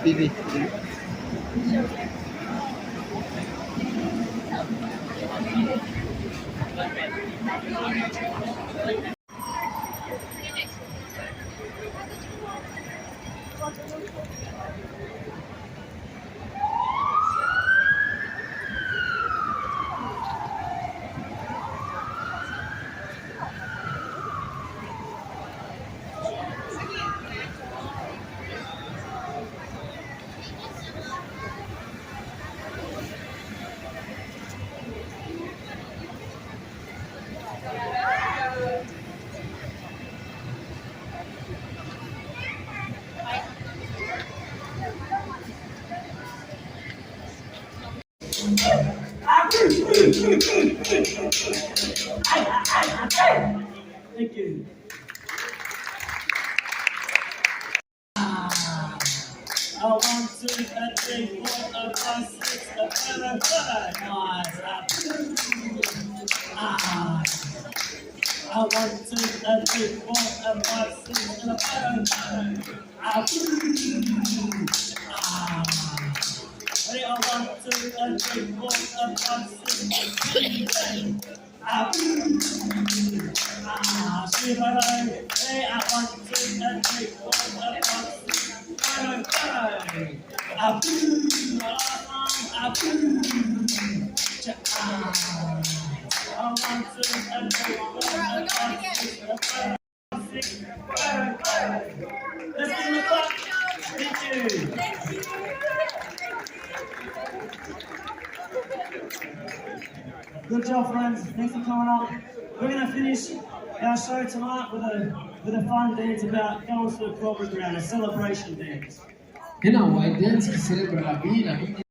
Đi đi. Thank you. I want to take 4, 5, 6, 7, 5. Nice. I want to take 4, 5, 6, 7, 5. Hey, I want to take 4, 5, 6, 7, 8. Hey, I want to take 4, 5, 6, 7, 8. Let's give them a clap. Thank you. Good job, friends. Thanks for coming up. We're going to finish our show tonight with a fun dance about going to the corporate ground, a celebration dance. Genau, ein Dance che celebra la vita, quindi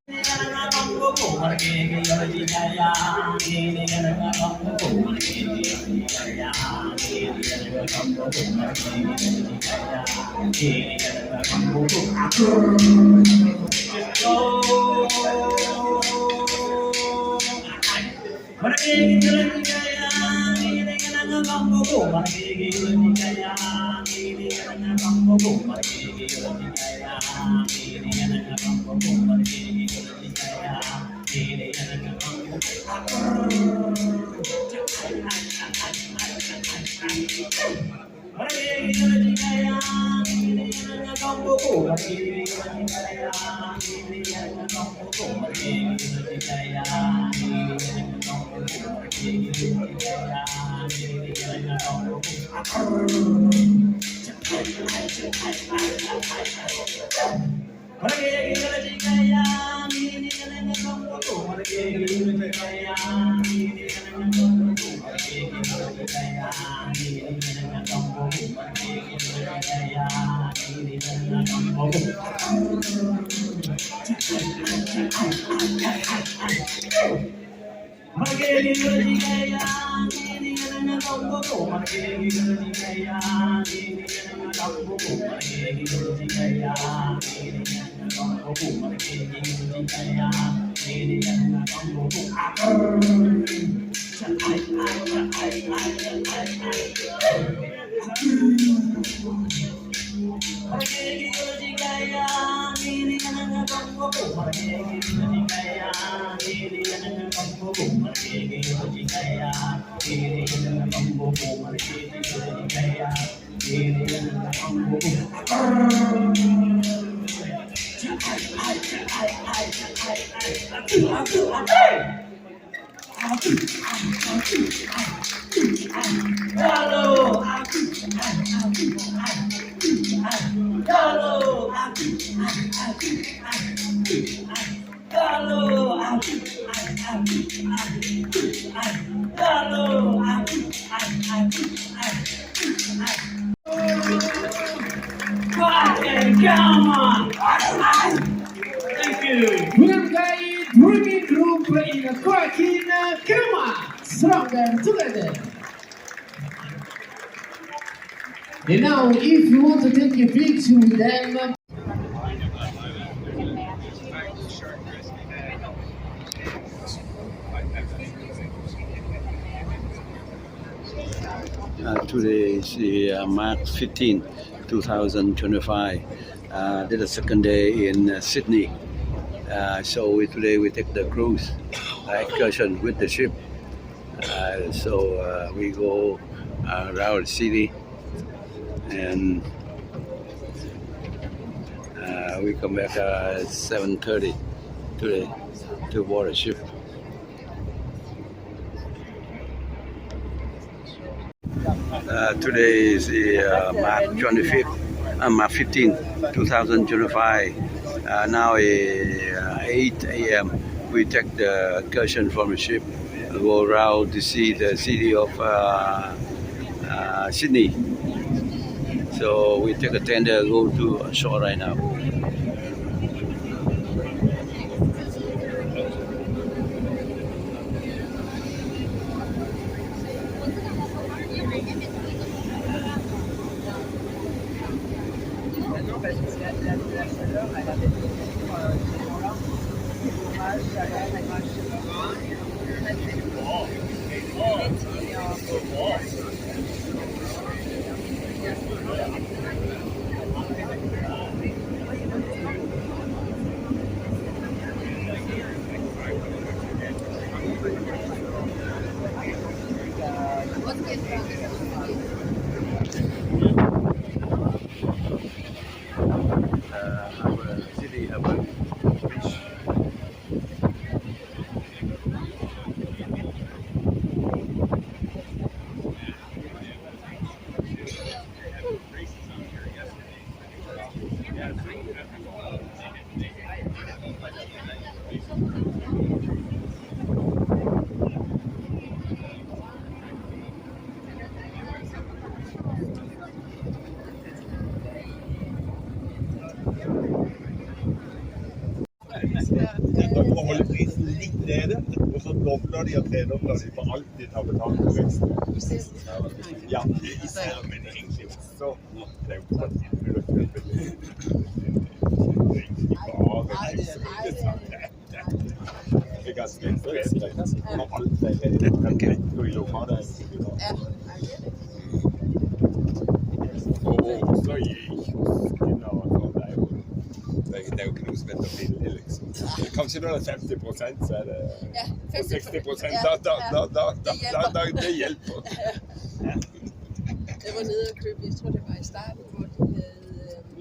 Bulgaria Dreaming Group in Krakin, come on, stronger together. And now, if you want to take a picture with them, Today is March 15, 2025. This is the second day in Sydney. Today we take the cruise excursion with the ship. We go around the city and we come back at 7:30 today to board the ship. Today is March 25th, March 15, 2025. Now 8 a.m. We take the excursion from the ship and go around to see the city of Sydney. So we take a tender, go to shore right now. City Harbour Beach. Da må holde prisen litt nede, og så dobler de og tredobler de på alt de tar betalt for veksten. Ja, især, men egentlig også. Det er jo ikke bare tilbud å kjøpe litt. Det er ikke bare det er ganske interessant. Og alt er netto i lokalet. Og også i kiosken og sånn, det er jo ikke noe som heter billig, liksom. Kanskje når det er 50%, så er det 60%, det hjelper. Jeg var nede og købe, jeg tror det var i starten, hvor de havde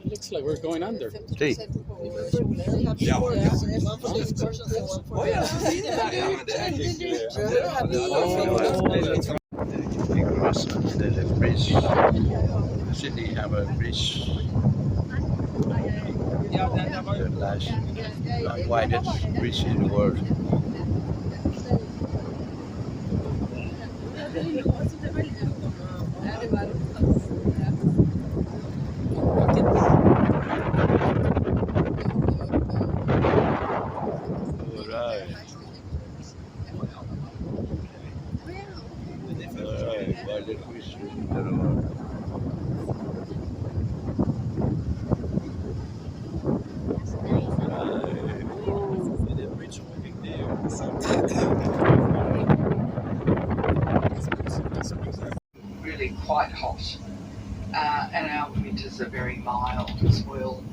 Looks like we're going under. 50% på chokolade. Ja. The bridge, Sydney Harbour Bridge, the widest bridge in the world. Ja, det var det. Widest bridge in the world. Really quite hot, and our winters are very mild as well.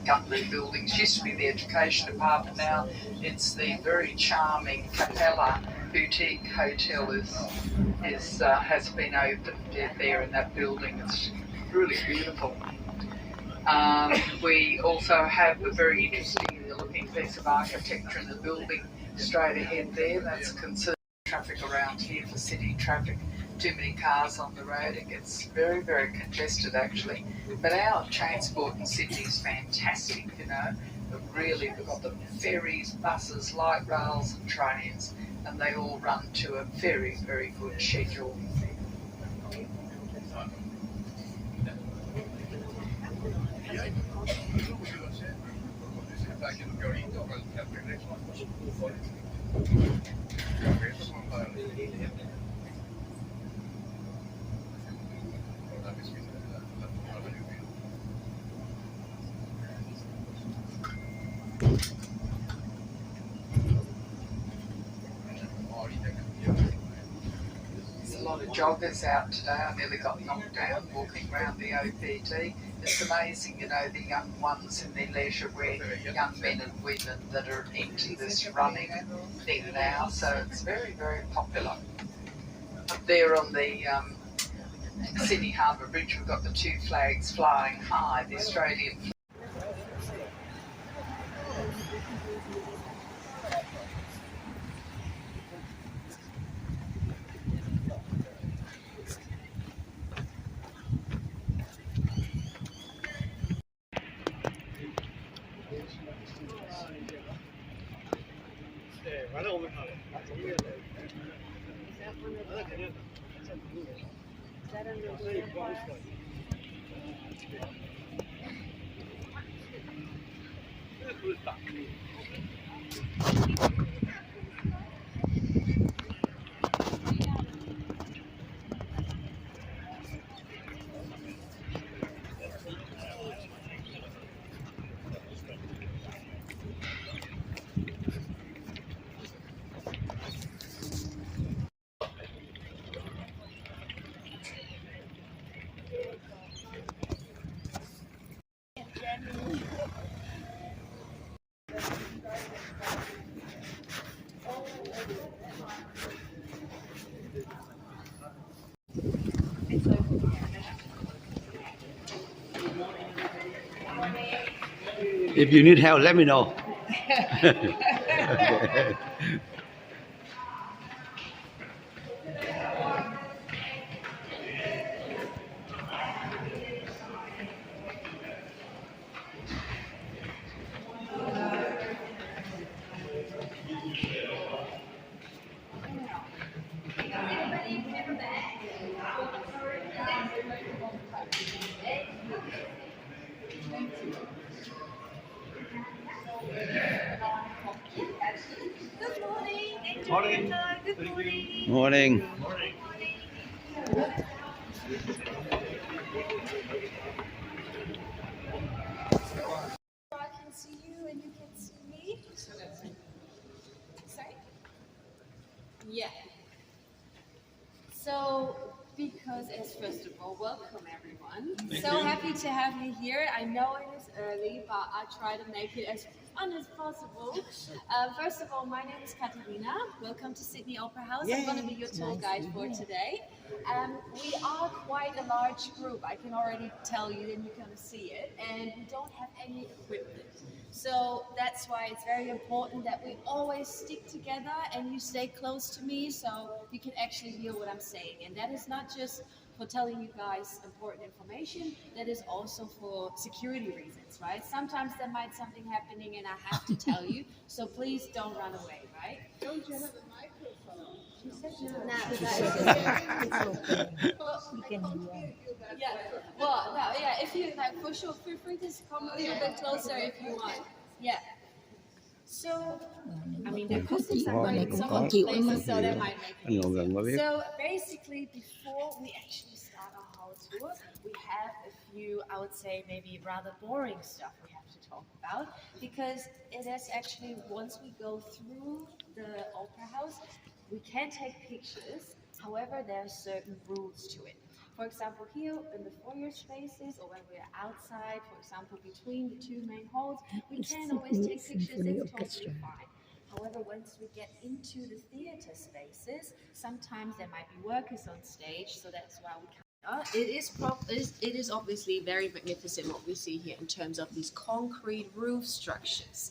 Couple of buildings used to be the education department. Now it's the very charming Capella boutique hotel has been opened there in that building. It's really beautiful. We also have a very interesting looking piece of architecture in the building straight ahead there. That's conserving traffic around here for city traffic. Too many cars on the road. It gets very, very congested actually. But our transport in Sydney is fantastic, you know. Really, we've got the ferries, buses, light rails and trains, and they all run to a very, very good schedule. a lot of joggers out today. I nearly got knocked down walking around the OPT. It's amazing, you know, the young ones in their leisure wear, young men and women that are into this running thing now. So it's very, very popular. Up there on the Sydney Harbour Bridge, we've got the two flags flying high, the Australian flag. If you need help, let me know. Morning. I can see you and you can see me. Sorry? Yeah. So, because as first of all, welcome everyone. So happy to have you here. I know it is early, but I try to make it as fun as possible. First of all, my name is Katarina. Welcome to Sydney Opera House. I'm going to be your tour guide for today. We are quite a large group. I can already tell you, and you're going to see it. And we don't have any equipment. So that's why it's very important that we always stick together and you stay close to me so you can actually hear what I'm saying. And that is not just for telling you guys important information, that is also for security reasons, right? Sometimes there might something happening and I have to tell you, so please don't run away, right? Don't you have a microphone? She said no. Yeah. Well, no, yeah. If you like, for sure, feel free to come a little bit closer if you want. Yeah. So, I mean, the acoustics are great in some of the places, so that might make it. So basically, before we actually start our whole tour, we have a few, I would say, maybe rather boring stuff we have to talk about, because it is actually, once we go through the opera house, we can take pictures. However, there are certain rules to it. For example, here in the foyer spaces, or when we're outside, for example, between the two main halls, we can always take pictures, it's totally fine. However, once we get into the theater spaces, sometimes there might be workers on stage, so that's why we can't. It is obviously very magnificent what we see here in terms of these concrete roof structures.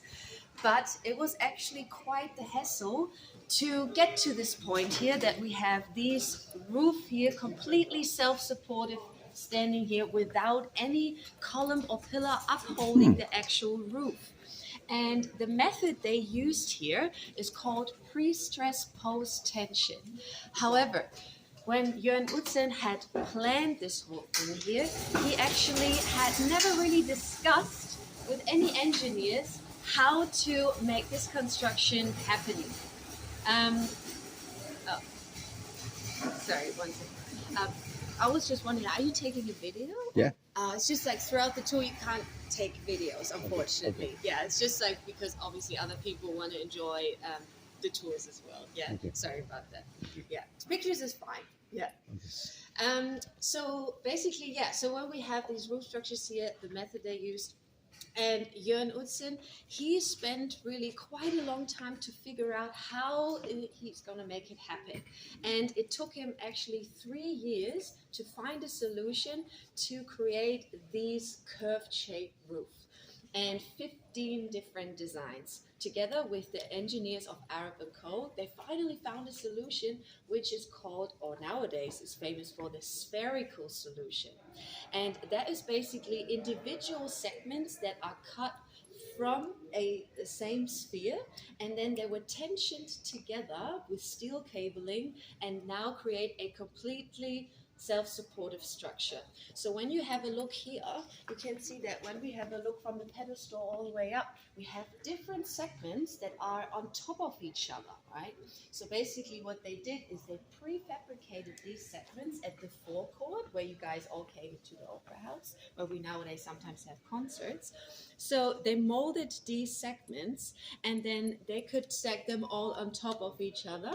But it was actually quite the hassle to get to this point here, that we have this roof here completely self-supportive, standing here without any column or pillar upholding the actual roof. And the method they used here is called pre-stress post-tension. However, when Jörn Utzon had planned this whole thing here, he actually had never really discussed with any engineers how to make this construction happening. Sorry, one second. I was just wondering, are you taking a video? Yeah. It's just like throughout the tour you can't take videos, unfortunately. Okay. Yeah, it's just like because obviously other people want to enjoy the tours as well. Yeah, Okay. sorry about that. Yeah, pictures is fine. Yeah. So basically, yeah. So when we have these roof structures here, the method they used. And Jörn Utzon, he spent really quite a long time to figure out how he's going to make it happen. And it took him actually 3 years to find a solution to create these curved shaped roofs and 15 different designs. Together with the engineers of Arab & Co., they finally found a solution which is called, or nowadays is famous for, the spherical solution. And that is basically individual segments that are cut from the same sphere, and then they were tensioned together with steel cabling and now create a completely self-supportive structure. So when you have a look here, you can see that when we have a look from the pedestal all the way up, we have different segments that are on top of each other, right? So basically what they did is they prefabricated these segments at the forecourt where you guys all came to the Opera House, where we nowadays sometimes have concerts. So they molded these segments and then they could stack them all on top of each other,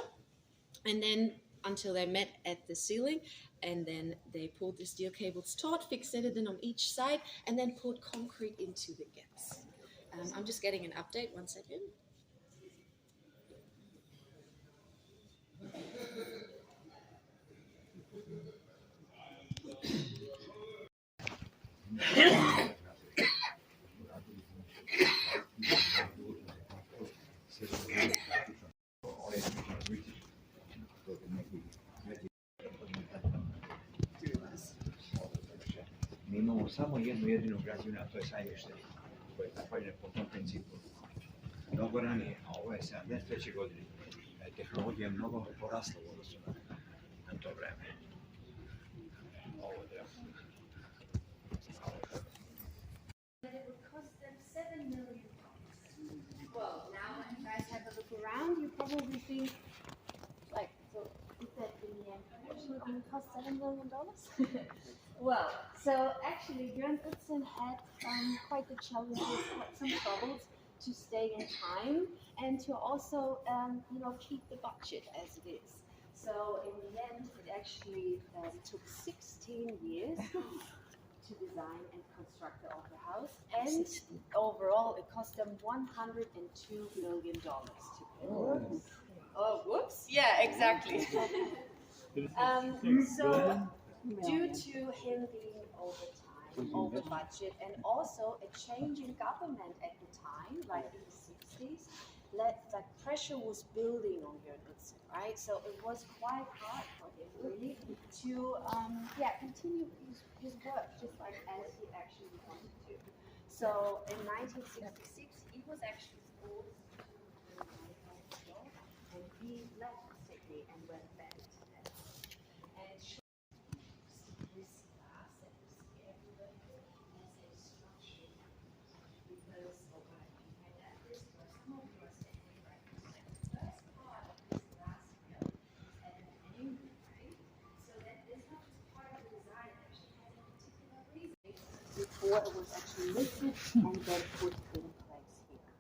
and then until they met at the ceiling, and then they pulled the steel cables taut, fixated them on each side, and then poured concrete into the gaps. I'm just getting an update, 1 second. Mi imamo samo jednu jedinu građevinu, a to je Sajmište, koje je napravljeno po tom principu. Mnogo ranije, a ovo je 73. godine. Tehnologija je mnogo porasla u odnosu na to vreme. Ovo da. It would cost them $7 million. Well, now when you guys have a look around, you probably think, like, so is that in the end actually going to cost $7 million? Well, so actually Björn Utzon had quite the challenges, quite some troubles to stay in time and to also, keep the budget as it is. So in the end, it actually took 16 years to design and construct the Opera House, and overall it cost them $102 million to build. Oh, whoops! Yeah, exactly. So due to him being over time, over budget, and also a change in government at the time, like in the 60s, like pressure was building on Björn Utzon, right? So it was quite hard for him really to continue his work just like as he actually wanted to. So in 1966 he was actually schooled and he left Sydney and went back to that. And this glass that you see everywhere has a structure because of what I mean by that is where some of you are standing right now. The first part of this glass here is at an angle, right? So that is not just part of the design, it actually has a particular reason before it was actually lifted and then put in place here.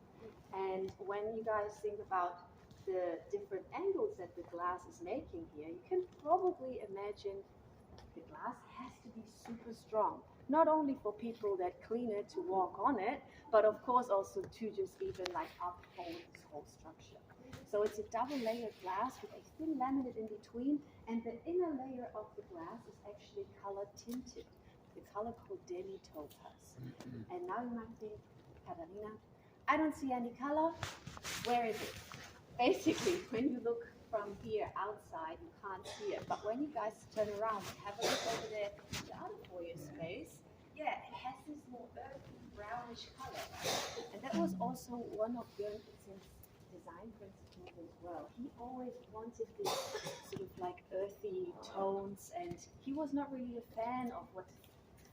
And when you guys think about the different angles that the glass is making here, you can probably imagine the glass has to be super strong. Not only for people that clean it to walk on it, but of course also to just even like uphold this whole structure. So it's a double layered glass with a thin laminate in between, and the inner layer of the glass is actually color tinted, the color called demi-topaz. And now you might think, Katarina, I don't see any color. Where is it? Basically, when you look from here outside, you can't see it. But when you guys turn around and have a look over there, the other foyer space, yeah, it has this more earthy, brownish color. And that was also one of Björn Utzon's design principles as well. He always wanted this sort of like earthy tones, and he was not really a fan of what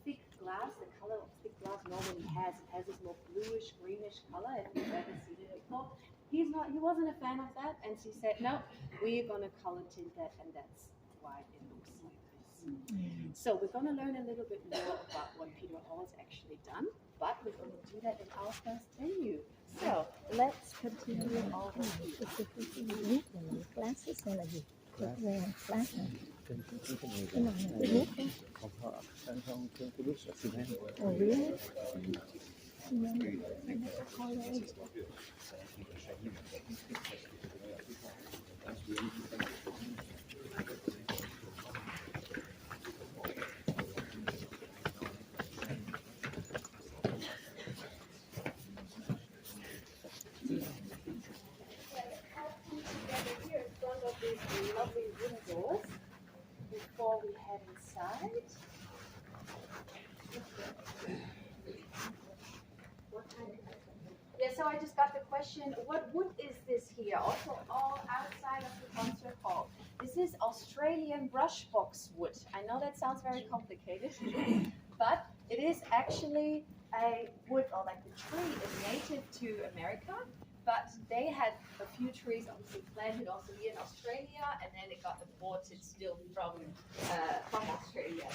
thick glass, the color of thick glass normally has. It has this more bluish, greenish color. If you've ever seen it before. He wasn't a fan of that, and she said, no, we're going to color tint that, and that's why it looks like this. So we're going to learn a little bit more about what Peter Hall's actually done, but we're going to do that in our first venue. So let's continue over here. Classes hay là gì? Class hả? Oh, really? Here in front of these lovely windows before we head inside. Yeah, so I just got the question, what wood is this here? Also all outside of the concert hall. This is Australian brush box wood. I know that sounds very complicated, but it is actually a wood, or like the tree is native to America, but they had a few trees obviously planted also here in Australia, and then it got imported still from Australia.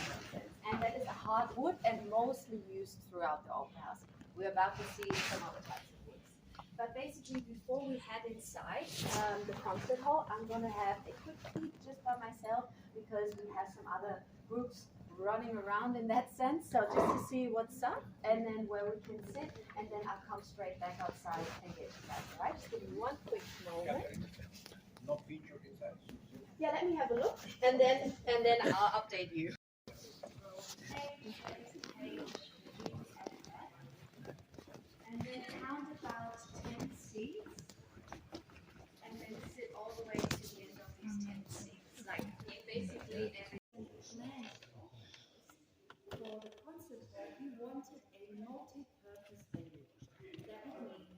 And that is a hardwood and mostly used throughout the opera house. We're about to see some other types of woods. But basically, before we head inside the concert hall, I'm going to have a quick peek just by myself because we have some other groups running around in that sense. So just to see what's up and then where we can sit, and then I'll come straight back outside and get you guys. All right, just give me one quick moment. Yeah, let me have a look, and then I'll update you. And then count about 10 seats, and then sit all the way to the end of these 10 seats. Like basically every plan for the concert hall, we wanted a multi-purpose venue. That would mean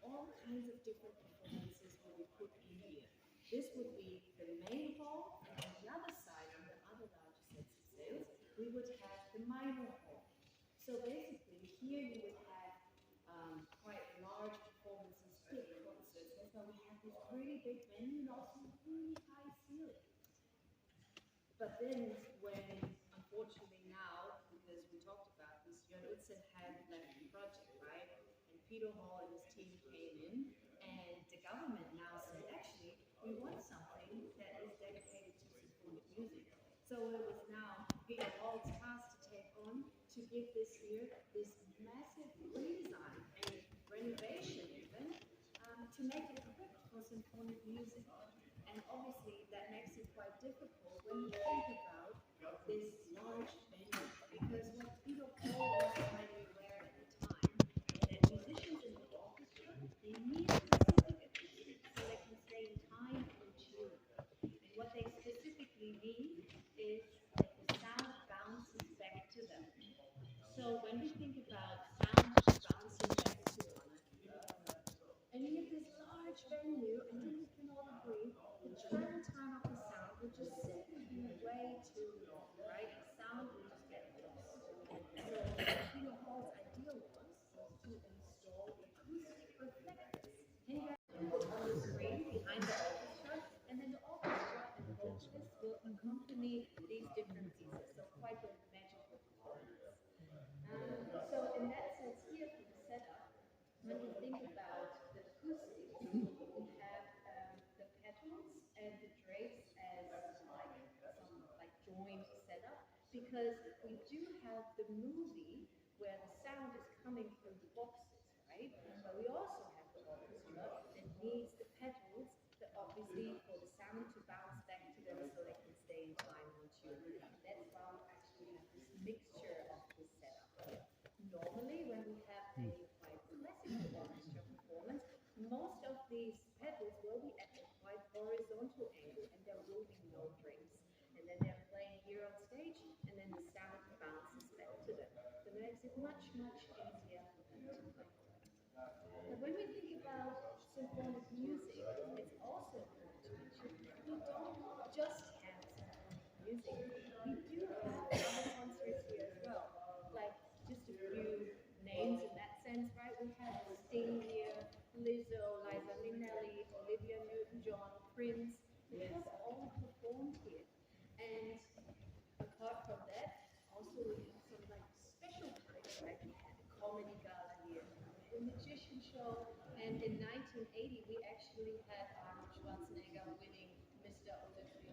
all kinds of different performances will be put in here. This would be the main hall, and on the other side, on the other larger sets of sails, we would have the minor hall. So basically, here you would have quite large performances, big concerts. That's why we have this really big venue and also really high ceiling. But then when, unfortunately now, because we talked about this, Jörn Utzon had left the project, right? And Peter Hall and his team came in, and the government now said, actually, we want something that is dedicated to symphonic music. So it was now Peter Hall's task to take on to give this year this massive redesign and renovation even to make it equipped for symphonic music. And obviously that makes it quite difficult when you think about this large venue, because what Peter Hall was highly aware at the time, that musicians in the orchestra, they need specific acoustics so they can stay in time and tune. And what they specifically need is that the sound bounces back to them. So when we think about sound bouncing back to one another, and you have this large venue, and then we can all agree the travel time of the sound would just simply be way too long, right? The sound would just get lost. So Peter Hall's idea was to install acoustic reflectors. And you guys put on the screen behind the orchestra, and then the orchestra and the vocalists will accompany these different pieces. So quite a magical performance. So in that sense here for the setup, when we think about the acoustics, we have the petals and the drapes as like some like joined setup, because we do have the movie where the sound is coming from the boxes, right? But we also have the orchestra that needs the petals that obviously for the sound to bounce back to them so they can stay in time and tune. That's why we actually have this mixture of this setup. Normally, when we have a quite classical orchestra performance, most of these pedals will be at a quite horizontal angle, and there will be no drapes. And then they're playing here on stage, and then the sound bounces back to them. So it makes it much, much easier for them to play. But when we think about symphonic music, it's also important to mention we don't just have symphonic music. We do have other concerts here as well. Like just a few names in that sense, right? We have Sting here, Lizzo, Liza Minnelli, Olivia Newton-John, Prince. They have all performed here. And show. And in 1980, we actually had Arnold Schwarzenegger winning Mr. Olympia.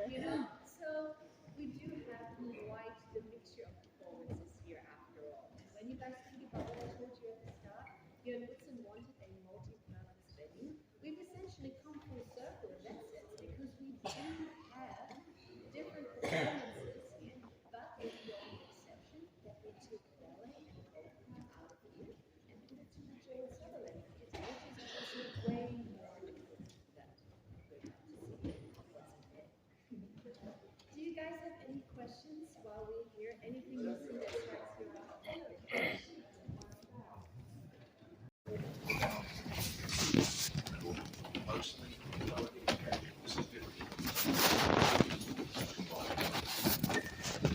You know, so we do have quite the mixture of performances here after all. And when you guys think about what I told you at the start, Jörn Utzon wanted a multi-purpose venue. We've essentially come full circle in that sense because we do have different performances, but with the only exception that we took ballet and opera out of here and put it to the Joel Sutherland Theatre, which is obviously way more difficult than we're about to see of what's ahead. Do you guys have any questions while we're here? Anything you see that strikes you out?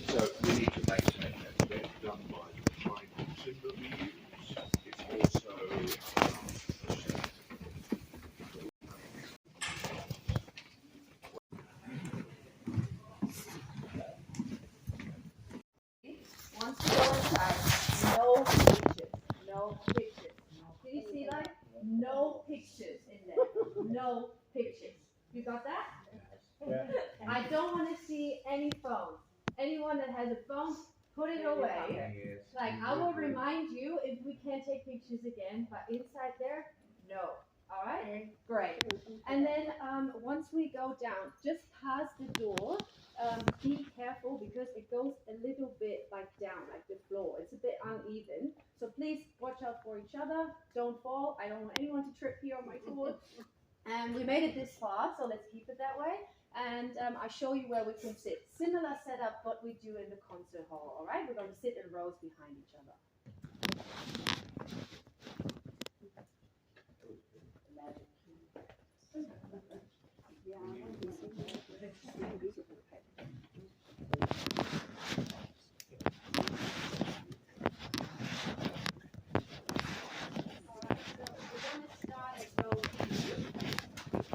So we need to maintain that it's done by the kind of timber we use. It's also Once you go inside, no pictures, no pictures. Did you see that? No pictures in there, no pictures. You got that? I don't want to see any phones. Anyone that has a phone, put it away. Like, I will remind you if we can't take pictures again, but inside there, no. All right? Great. And then once we go down, just past the door, be careful because it goes a little bit like down, like the floor. It's a bit uneven. So please watch out for each other. Don't fall. I don't want anyone to trip here on my tour. And we made it this far, so let's keep it that way. And I'll show you where we can sit. Similar setup what we do in the concert hall, all right? We're going to sit in rows behind each other.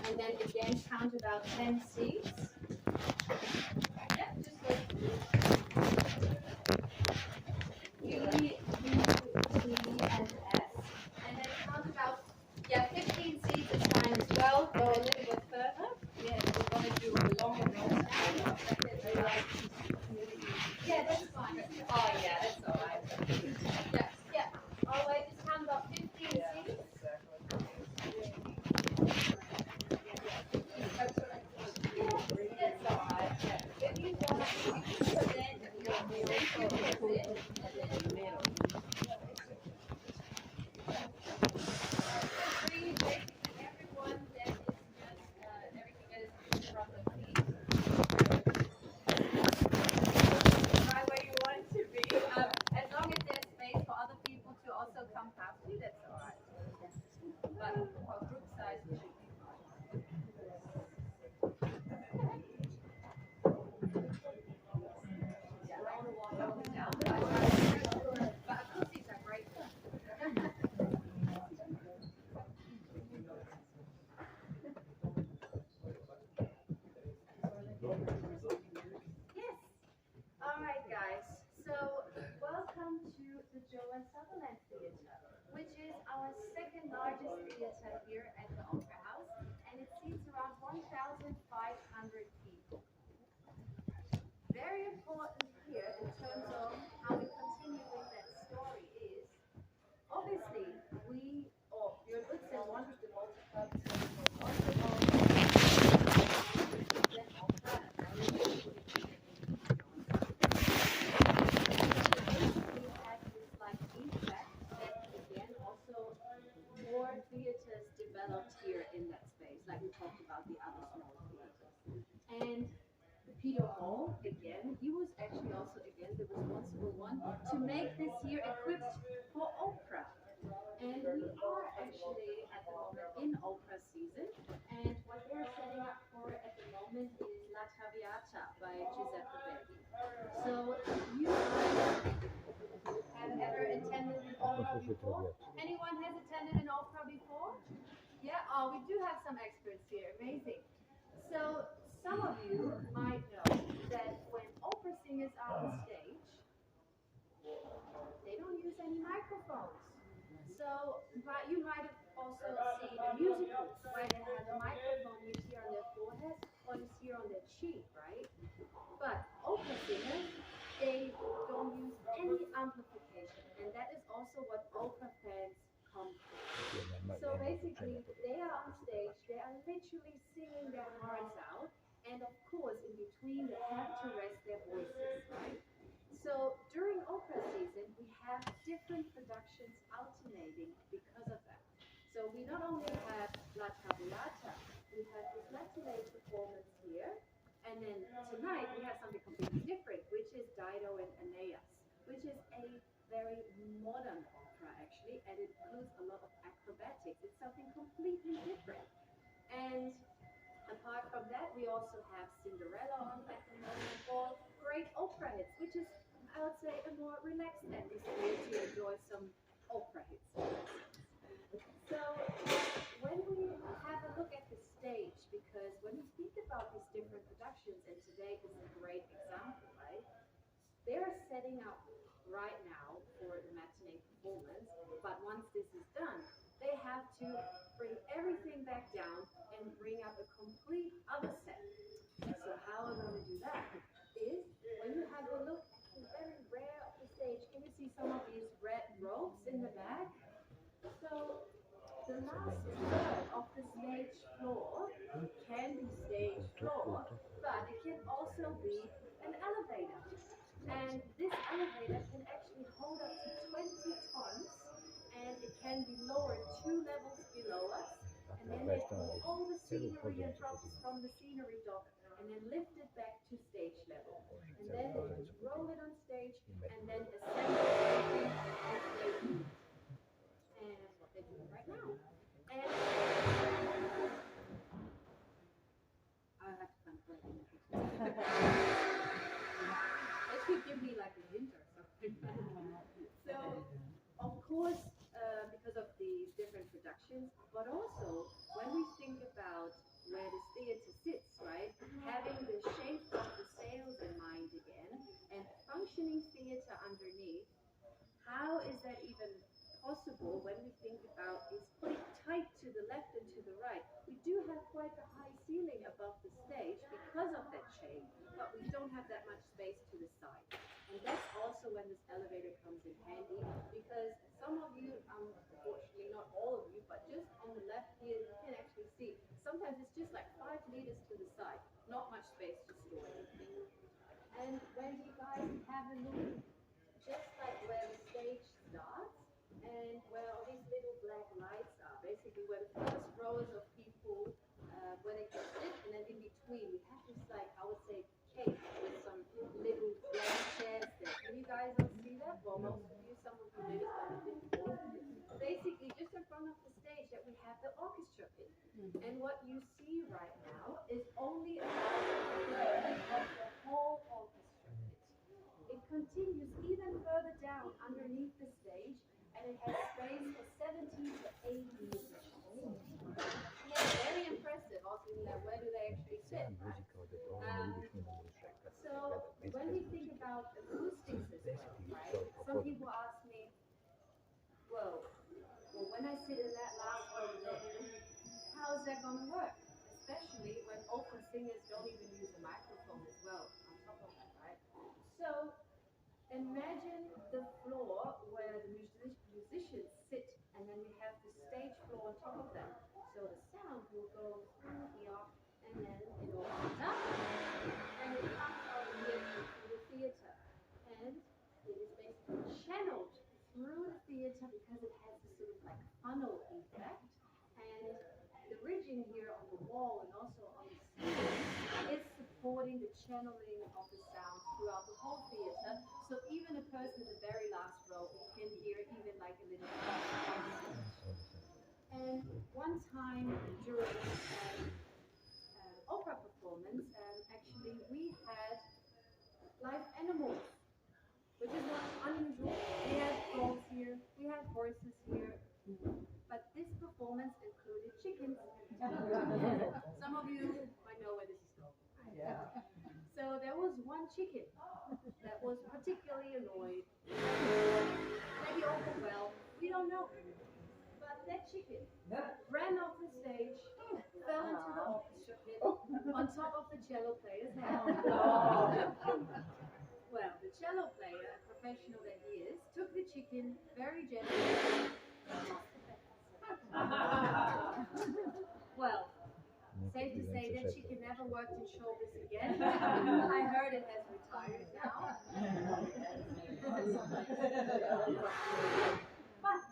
And then again, count about 10 seats. Yeah, just wait. U, V, T, and S. And then count about, 15 seats is fine as well. Go a little bit further. Yeah, if we want to do a longer roll. Yeah, that's fine. Oh, yeah, that's all right. Yeah. All right, just count about 15 seats. Joel Sutherland Theatre, which is our second largest theatre here at the Opera House, and it seats around 1,500 people. Very important here in terms of how we continue with that story is, obviously, Jörn Utzon wanted the multi-purpose theaters developed here in that space, like we talked about the other small theaters. And Peter Hall, again, he was actually also, again, the responsible one to make this here equipped for opera. And we are actually at the moment in opera season, and what they're setting up for at the moment is La Traviata by Giuseppe Verdi. So you have ever attended an opera before? Anyone has attended an opera before? Yeah, we do have some experts here, amazing. So some of you might know that when opera singers are on stage, they don't use any microphones. you might have also seen a musical where they have a microphone you see on their forehead or you see on their cheek, right? But opera singers, they don't use any amplification, and that is also what opera fans come for. So basically, they are on stage, they are literally singing their hearts out, and of course, in between, they have to rest their voices, right? So during opera season, we have different productions alternating because of that. So we not only have La Traviata, we have this Latinate performance here, and then tonight we have something completely different, which is Dido and Aeneas, which is a very modern opera actually, and it includes a lot of acrobatics. It's something completely different. And apart from that, we also have Cinderella on at the moment, or great opera hits, which is, I would say, a more relaxed atmosphere to enjoy some opera hits. So when we have a look at the stage, because when we think about these different productions, and today is a great example, right? They're setting up right now for the matinee performance, but once this is done, they have to bring everything back down and bring up a complete other set. So how are we going to do that? Is when you have a look at the very rear of the stage, can you see some of these red ropes in the back? So the last third of the stage floor can be stage floor, but it can also be an elevator. And this elevator can actually hold up to 20 tons, and it can be lowered 2 levels below us. And then they pull all the scenery and props from the scenery dock and then lift it back to stage level. And then they roll it on stage and then assemble everything on stage. And that's what they're doing right now. And I have to kind of play in it. They should give me like a hint or something. So, of course, because of the different productions, but also when we think about where the theater sits, right? Having the shape of the sails in mind again, and functioning theater underneath, how is that even possible when we think about is putting tight to the left and to the right? We do have quite a high ceiling above the stage because of that shape, but we don't have that much space to the side. And that's also when this elevator comes in handy, because some of you, unfortunately not all of you, but just on the left here, you can actually see, sometimes it's just like 5 meters to the side, not much space to store anything. And when you guys have a look, just like where the stage starts, and where all these little black lights are, basically where the first rows of people, where they can sit, and then in between we have this, like, I would say, cake with some little black chairs there. Can you guys all see that? Well, most of you, some of you maybe done it before. Basically, just in front of the stage that we have the orchestra pit. And what you see right now is only about the beginning of the whole orchestra pit. It continues even further down underneath the stage, and it has space for 70 to 80 musicians. Yeah, very impressive. Also, like, where do they actually sit? Right? So when we think about acoustics as well, right? Some people ask me, well, when I sit in that last row there, how is that going to work? Especially when opera singers don't even use a microphone as well on top of that, right? So imagine the floor where the musicians sit, and then we have the stage floor on top of them. So the sound will go through here, and then it opens up, and it comes out here into the theater. And it is basically channeled through the theater because it has this sort of like funnel effect. And the ridging here on the wall and also on the ceiling is supporting the channeling of the sound throughout the whole theater. So even a person in the very last row can hear even like a little bit. And one time during opera performance, actually we had live animals, which is not unusual. We had dogs here, we had horses here, but this performance included chickens. Some of you might know where this is going. Yeah. So there was one chicken that was particularly annoyed, maybe overwhelmed, we don't know. But ran off the stage, fell into the orchestra pit on top of the cello player's head. Well, the cello player, professional that he is, took the chicken very gently. Well, safe to say that chicken never worked in showbiz again. I heard it has retired now. But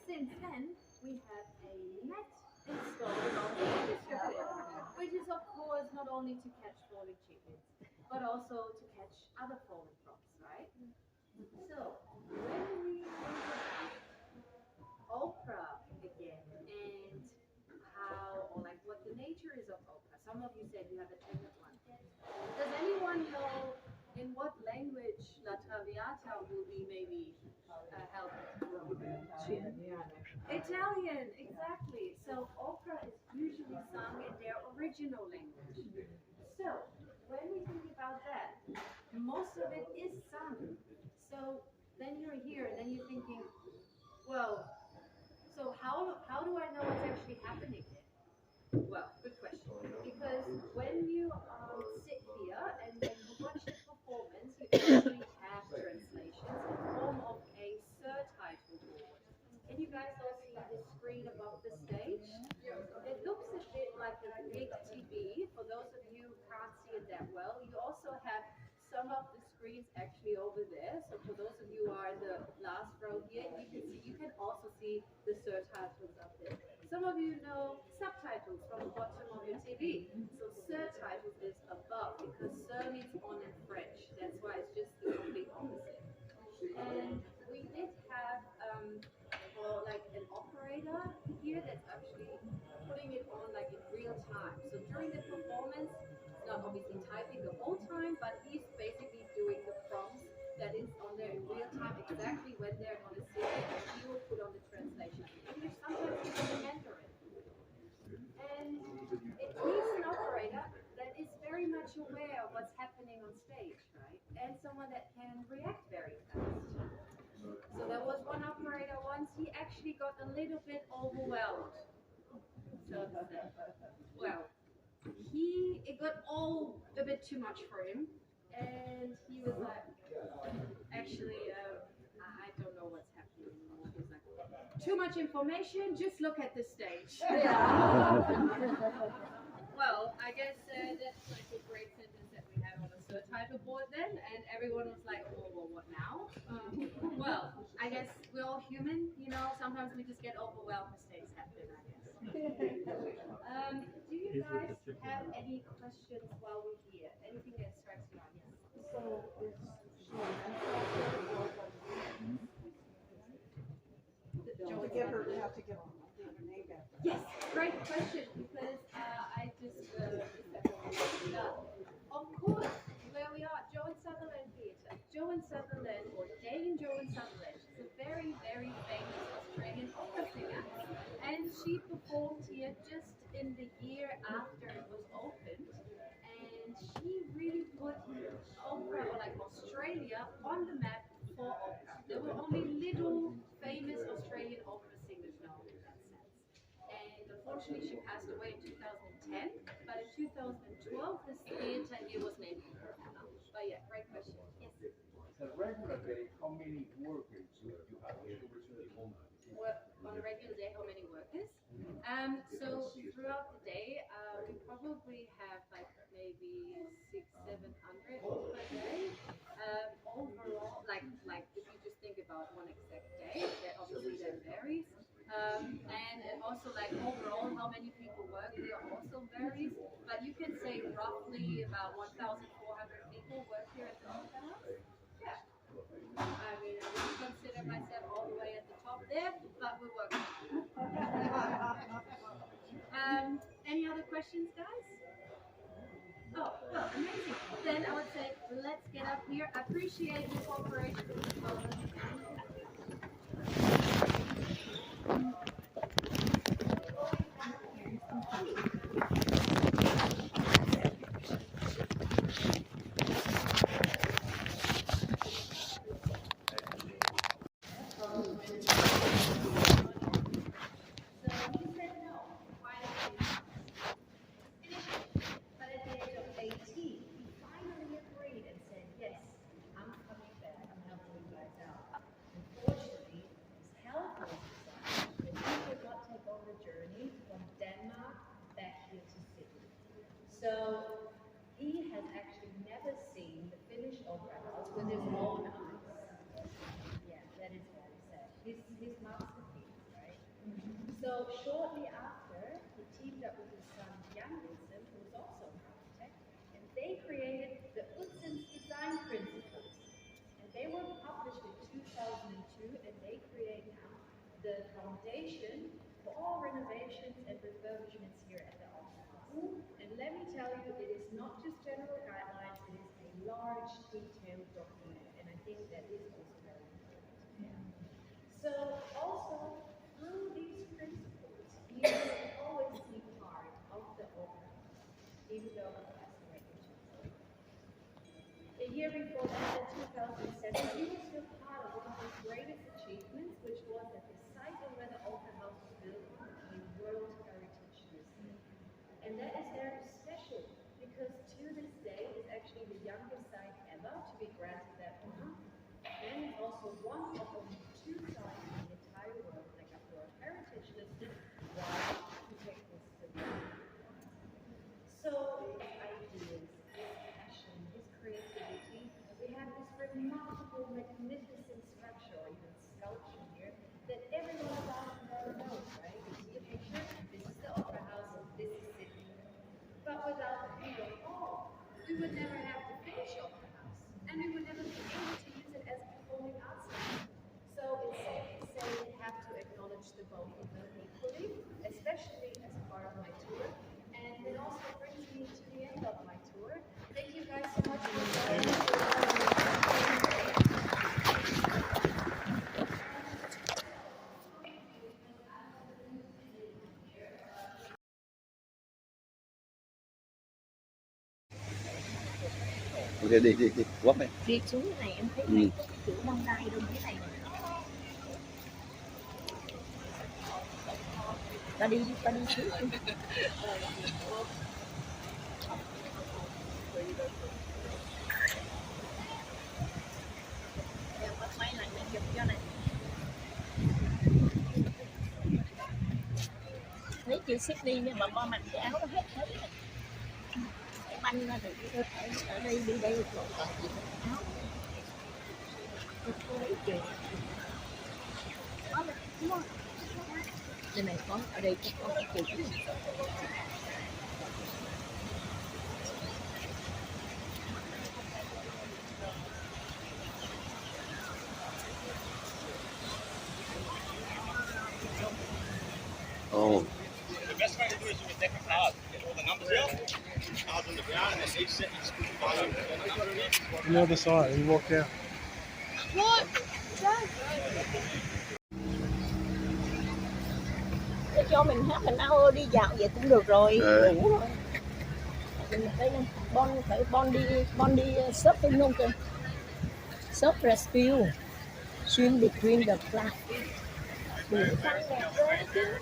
since then, we have a net installed on the orchestra pit, which is of course not only to catch falling chickens, but also to catch other falling frogs, right? So, when we think about opera again and how, or like what the nature is of opera, some of you said you have attended one. Does anyone know in what language La Traviata will be maybe held? Italian, exactly. So opera is usually sung in their original language. So when we think about that, most of it is sung. So then you're here and then you're thinking, well, so how do I know what's actually happening here? Well, good question. Because when you sit here and then you watch the performance, you actually have translations in form of a surtitle board. Can you guys all see the screen above the stage? It looks a bit like a big TV. For those of you who can't see it that well, you also have some of the screens actually over there. So for those of you who are in the last row here, you can also see the surtitles up there. Some of you know subtitles from the bottom of your TV. So surtitles is above because sur means on in French. That's why it's just the complete opposite. And we did have like an operator here that's actually putting it on like in real time. So during the performance, it's not obviously typing the whole time, but he's basically doing the prompts that is on there in real time, exactly when they're going to sing it, and he will put on the translation in English, sometimes even in Mandarin. And it needs an operator that is very much aware of what's happening on stage, right? And someone that can react very fast. So there was one operator once, he actually got a little bit overwhelmed. So, well, it got all a bit too much for him. And he was like, actually, I don't know what's happening anymore. He was like, too much information, just look at the stage. Well, I guess that's like a great sentence that we have on a surtitle board then, and everyone was like, oh, well, what now? Well, I guess we're all human, you know, sometimes we just get overwhelmed, mistakes happen, I guess. Do you guys have any questions while we're here? Anything that strikes you out? Yes. Yes, great question, because I just of course, where we are, Joan Sutherland Theatre. Joan Sutherland, or Dame Joan Sutherland, is a very, very famous Australian opera singer, and she performed here just in the year after it was opened, and she really put opera, or like Australia, on the map for opera. There were only little famous Australian opera singers known in that sense. And unfortunately, she passed away in 2010, but in 2012, this theatre here was named for her. But yeah, great question. Yes? On a regular day, how many workers do you have here? Well, on a regular day, how many workers? So throughout the day, we probably have like maybe 600-700 per day. Overall, like if you just think about one exact day, that obviously that varies. And also like overall, how many people work here also varies. But you can say roughly about 1,400 people work here at the Opera House. Yeah. I mean, I wouldn't consider myself all the way at the top there, but we're working. Any other questions, guys? Oh, well, amazing. Then I would say, let's get up here. I appreciate your cooperation. So he said no. So he has actually never seen the Finnish opera house with his own eyes. Yeah, that is very sad. His masterpiece, right? So shortly after, he teamed up with his son Jan Utzon, who was also an architect, and they created the Utzon's design principles. And they were published in 2002, and they create now the foundation for all renovations and refurbishments here at the Opera House. And let me tell you, it is not just general guidelines, it is a large, detailed document, and I think that is also very important. So also, through these principles, you will always be part of the opera, even though it has to make a choice. The year before that, in 2007, he was still part of one of his greatest achievements, which was that the site where the opera house was built became World Heritage Museum. And that is very special because to this day it's actually the youngest site ever to be granted that honor. And it's also one of only 2 sites in the entire world that got World Heritage listed, while architect was still there. So his ideas, his passion, his creativity, we have this remarkable, magnificent structure, or even sculpture here, that everyone about Edinburgh knows, right? You see a picture, this is the Opera House, this is Sydney. But without the Freedom Hall, we would never have the Finnish Opera House, and we would never be able to use it as a performing arts center. So it's safe to say we have to acknowledge the both of them equally, especially as part of my tour. And it also brings me to the end of my tour. Thank you guys so much for joining us. Ok, đi, quất đi. Đi xuống cái này em thấy kiểu bông đai đâu thế này. Ta đi xuống. Em bắt máy lại mình chụp cho này. Thấy chị Sydney nhưng mà bo mặc cái áo nó hết này. Cái banh ra được ở đây đi đây còn gì áo. Lấy chuyện. Đây này có ở đây có cái chữ. Oh. The best way to do it is with different flowers. Get all the numbers out. Flowers on the ground, and then each set each flower. On the other side, you walk out. Để cho mình hát mình ao đi dạo vậy cũng được rồi, đủ rồi. Mình đây này, Bon đi shopping luôn kìa. Shop rescue, swim between the flags. Đủ xanh đẹp ghê chứ.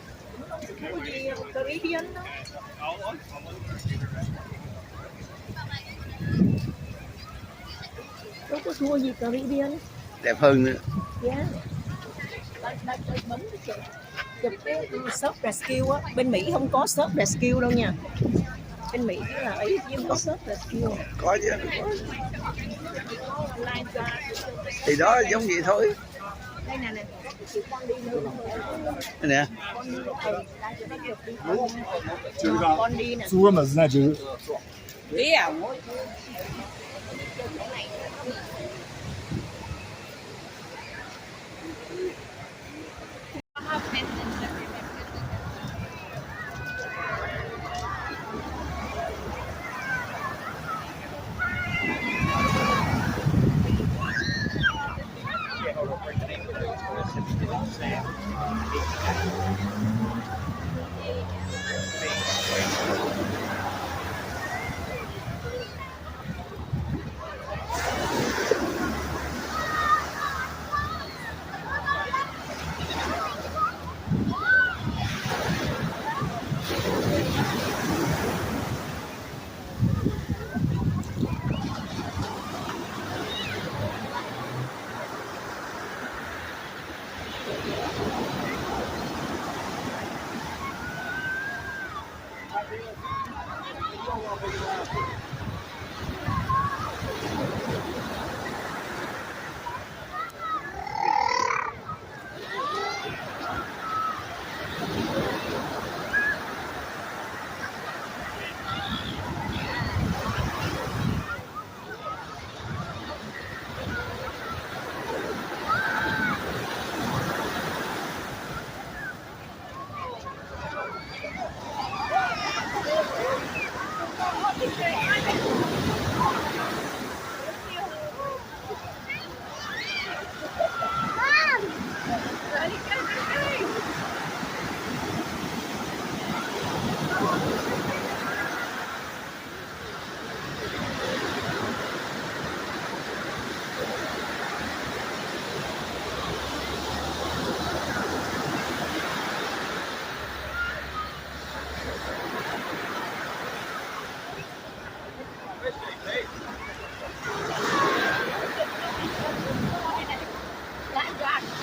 Không có gì Caribbean đâu. Đâu có thua gì Caribbean. Đẹp hơn nữa. Yeah. Đây bấm cái chụp. Chụp cái shop rescue á, bên Mỹ không có shop rescue đâu nha. Bên Mỹ là ấy chứ không có shop rescue. Có chứ. Thì đó giống vậy thôi. Đây nè. Đây nè. Con đi nè. 猪根本是在就是 Đi à?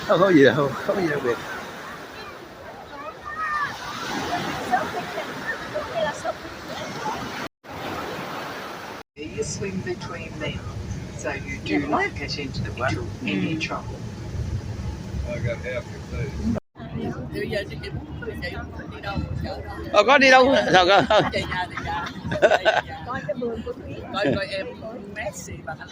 Không có gì đâu, không có gì đặc biệt. You swing between them, so you do not get into the middle any trouble. I got half your face. Có đi đâu? Sao có? Coi cái vườn của Thúy. Coi em Messi bằng anh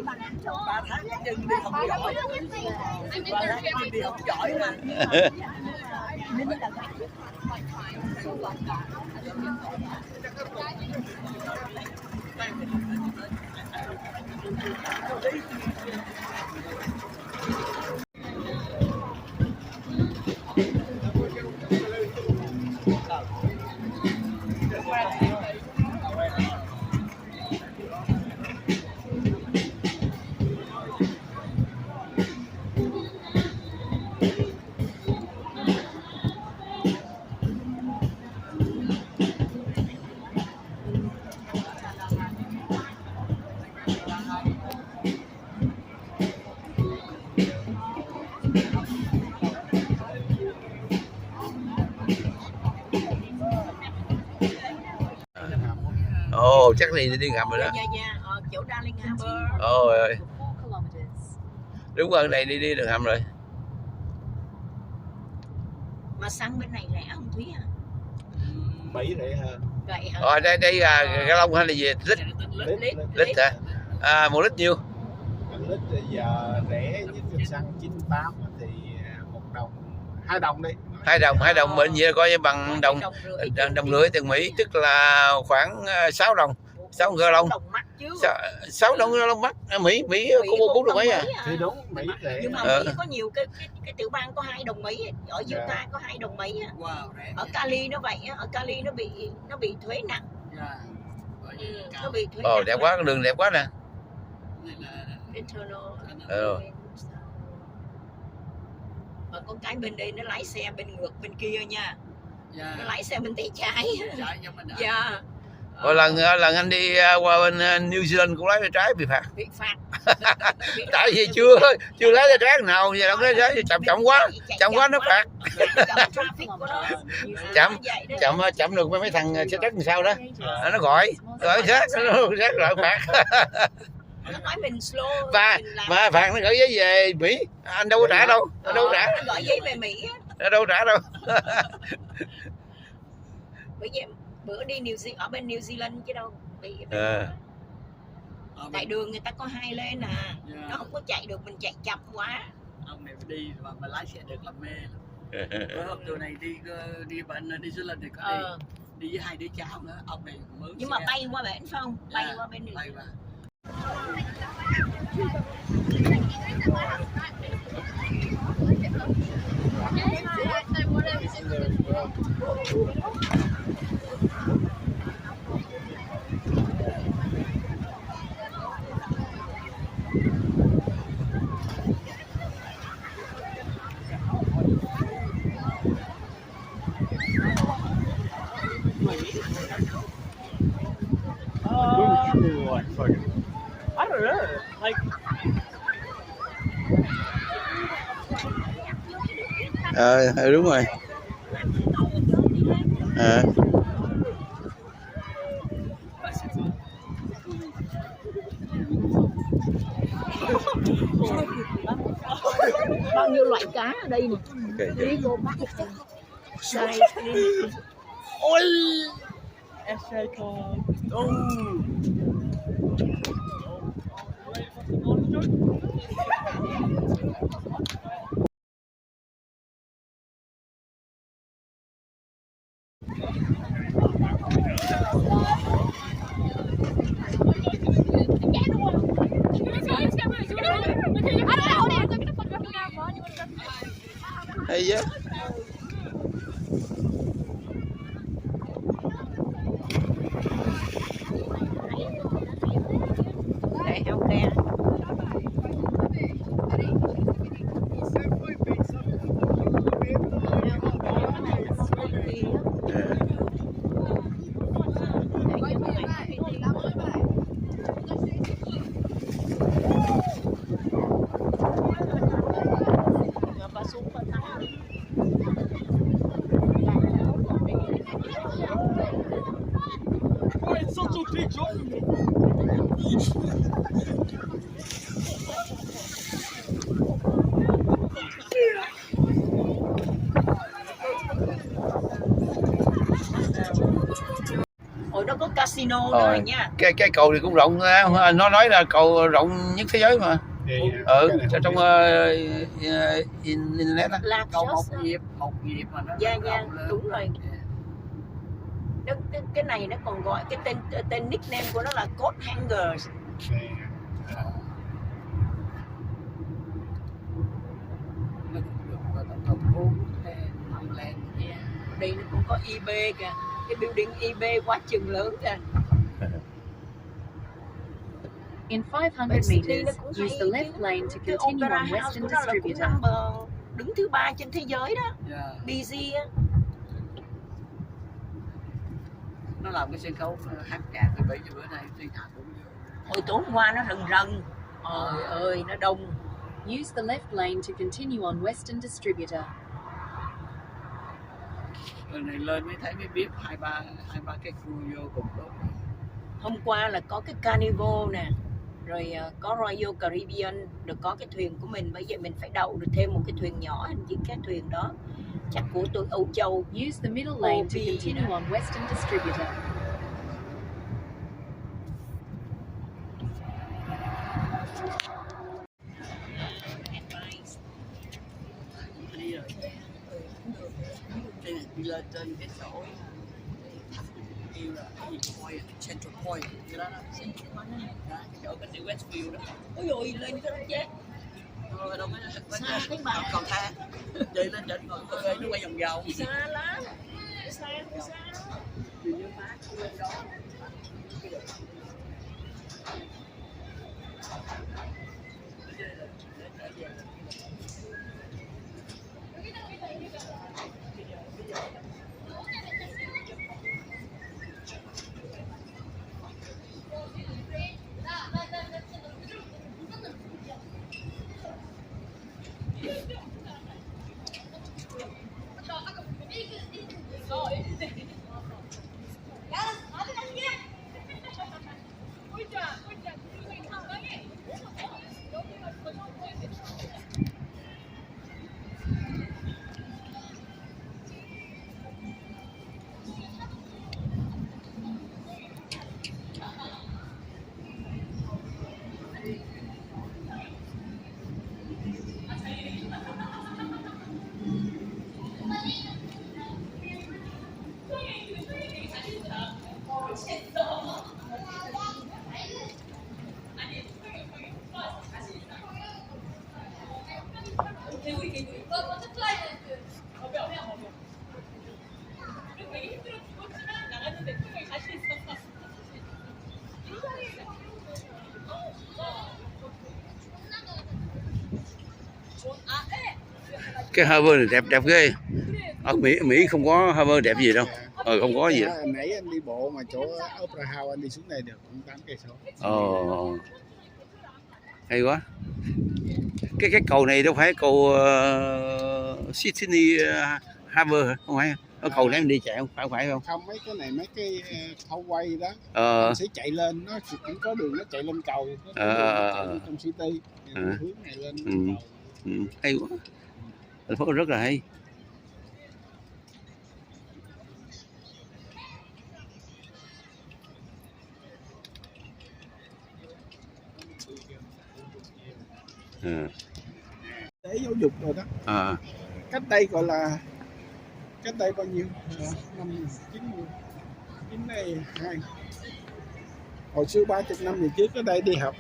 ba tháng chân đi không giỏi, 3 tháng chân đi không giỏi mà. Ồ, chắc đi ngầm rồi đó. Chỗ Darling Harbour. Ôi, đúng rồi, này đi đường hầm rồi. Mà xăng bên này rẻ không Thúy à? Mỹ rẻ hơn. Vậy hả? Rồi đây là Gà Long hay là gì? Lít hả? À, 1 lít nhiêu? 1 lít giờ rẻ với xăng 98 thì 1 đồng, 2 đồng đi. 2 đồng bệnh gì coi như bằng đồng rưỡi tiền Mỹ, tức là khoảng 6 đồng. 6 Gà Long. 6 đồng Gà Long mắc. Mỹ cũng được mấy à? Thì đúng, Mỹ rẻ. Nhưng mà Mỹ có nhiều cái tiểu bang có 2 đồng Mỹ, ở Utah có 2 đồng Mỹ. Ở Cali nó vậy, ở Cali nó bị thuế nặng. Nó bị thuế nặng. Đẹp quá, con đường đẹp quá nè. Mà có cái bên đây nó lái xe bên ngược bên kia nha. Nó lái xe bên tay trái. Dạ. Rồi lần anh đi qua bên New Zealand cũng lái tay trái bị phạt. Bị phạt. Tại vì chưa lái tay trái nào, giờ đâu lái chậm quá nó phạt. chậm được mấy thằng xe trắc làm sao đó. Nó gọi sát lại phạt. Nó nói mình slow. Mà phạt nó gửi giấy về Mỹ, anh đâu có trả đâu. Nó đâu có trả. Nó gọi giấy về Mỹ. Nó đâu có trả đâu. Bởi vì bữa đi ở bên New Zealand chứ đâu bị tại đường người ta có 2 lane à. Nó không có chạy được, mình chạy chậm quá. Ông này đi mà lái xe được làm mê lắm. Bữa hôm từ này đi bên New Zealand thì có đi với 2 đứa cháu nữa. Ông này mướn nhưng mà bay qua bển phải không? Bay qua bên này. I don't know. Like. Đúng rồi. Bao nhiêu loại cá ở đây nè. Đi cô bắt. Ôi. Hay chứ. Để heo ke. Hồi đó có casino đó rồi nha. Cái cầu này cũng rộng, nó nói là cầu rộng nhất thế giới mà. Trong internet á. Cầu một nhịp mà nó Đúng rồi. Cái này nó còn gọi cái tên nickname của nó là Coat Hangers. Đây nó cũng có eBay kìa, cái building eBay quá chừng lớn kìa. In 500 meters, use the left lane to continue on Western Distributor. Đứng thứ 3 trên thế giới đó. Busy á. Nó làm cái sân khấu hát nhạc từ bây giờ bữa nay tuy nào cũng hồi tối hôm qua nó rần rần. Trời ơi, nó đông. Use the left lane to continue on Western Distributor. Lần này lên mới thấy mới biết hai ba cái khu vô cùng tốt. Hôm qua là có cái Carnival nè, rồi có Royal Caribbean, được có cái thuyền của mình, bây giờ mình phải đậu được thêm một cái thuyền nhỏ, hình như cái thuyền đó chắc của tôi Âu Châu. Use the middle lane to continue on Western Distributor. Đi lên trên cái chỗ kêu là cái gì point, Central Point cái đó đó, cái chỗ cái chữ Westview đó. Ôi dồi, lên cái đó chết. Rồi đâu có cầu thang đi lên trên rồi nó quay vòng vòng. Xa lắm. Xa không xa đâu. Cái harbor này đẹp đẹp ghê. Ở Mỹ không có harbor đẹp gì đâu. Không có gì đâu. Nãy anh đi bộ mà chỗ Opera House anh đi xuống này được cũng 8 cây số. Hay quá. Cái cầu này đâu phải cầu Sydney Harbor hả? Không phải. Cái cầu này mình đi chạy không phải không? Không, mấy cái này mấy cái thâu quay đó. Mình sẽ chạy lên, nó cũng có đường nó chạy lên cầu, chạy trong city. Hướng này lên cầu. Hay quá. Thành phố rất là hay. Để giáo dục rồi đó. Cách đây gọi là cách đây bao nhiêu? Năm 90. cái này hồi xưa 30 năm về trước ở đây đi học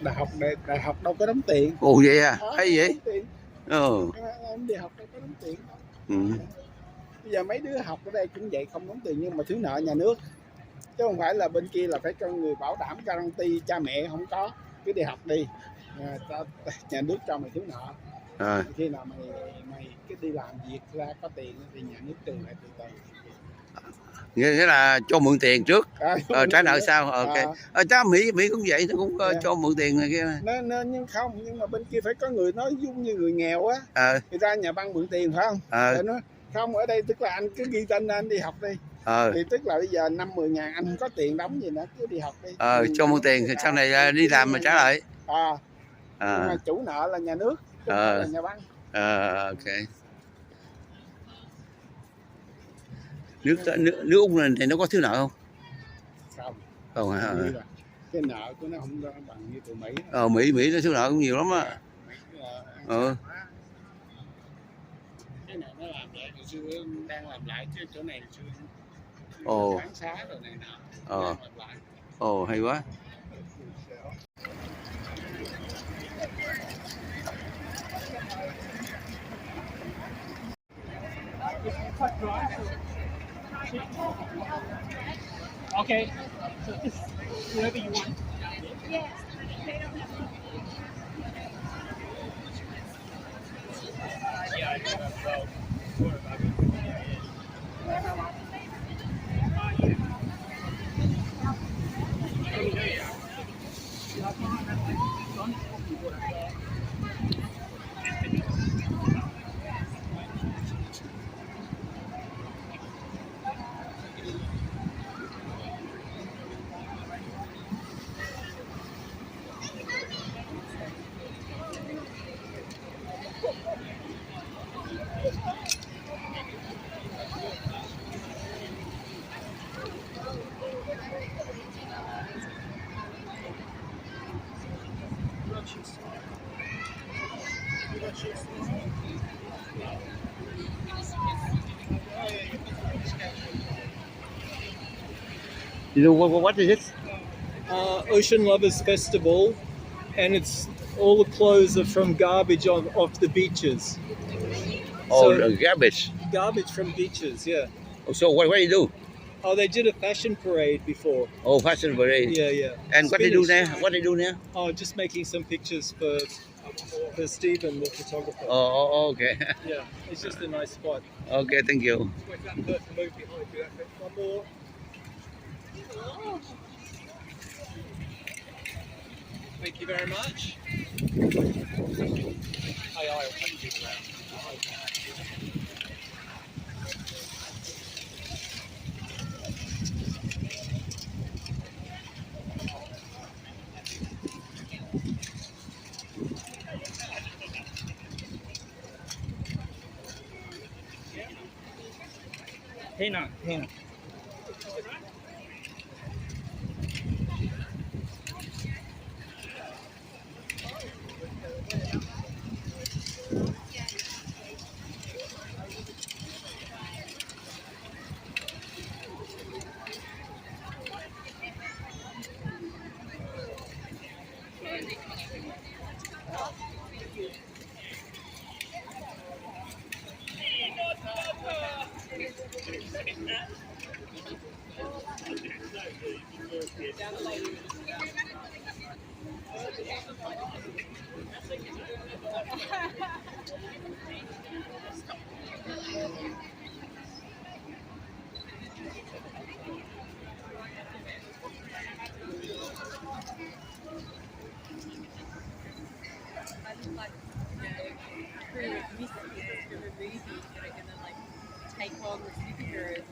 đại học đâu có đóng tiền. Ồ vậy à? Hay vậy? Em đi học đâu có đóng tiền đâu. Ừ. Bây giờ mấy đứa học ở đây cũng vậy, không đóng tiền nhưng mà thiếu nợ nhà nước, chứ không phải là bên kia là phải cho người bảo đảm guarantee, cha mẹ không có, cứ đi học đi, nhà nước cho mày thiếu nợ. Khi nào mày cứ đi làm việc ra có tiền thì nhà nước trừ lại từ từ. Nghĩa là cho mượn tiền trước, trả nợ sau. Ok. Cha Mỹ cũng vậy, nó cũng cho mượn tiền này kia. Nhưng mà bên kia phải có người nói giống như người nghèo á, người ta nhà băng mượn tiền phải không? Nó không, ở đây tức là anh cứ ghi tên anh đi học đi. Thì tức là bây giờ 5-10 ngàn anh không có tiền đóng gì nữa, cứ đi học đi. Cho mượn tiền thì sau này đi làm mà trả lại. Nhưng mà chủ nợ là nhà nước, chủ nợ là nhà băng. Ok. Nước Úc này thì nó có thiếu nợ không? Không hả? Cái nợ của nó không bằng như tụi Mỹ. Mỹ nó thiếu nợ cũng nhiều lắm á. Cái này nó làm lại hồi xưa đang làm lại, chứ chỗ này xưa kháng xá rồi này nọ. Hay quá. Okay, so this whoever you want. Yes. Yeah, I know. So, You know what is it? Ocean Lovers Festival, and it's all the clothes are from garbage off the beaches. Garbage. Garbage from beaches, yeah. So what do you do? Oh, they did a fashion parade before. Oh, fashion parade. Yeah. And what they do now? What they do now? Oh, just making some pictures for Stephen, the photographer. Oh, okay. Yeah, it's just a nice spot. Okay, thank you. One more. Thank you very much. I'll take you around. Hey now. Take on the superheroes.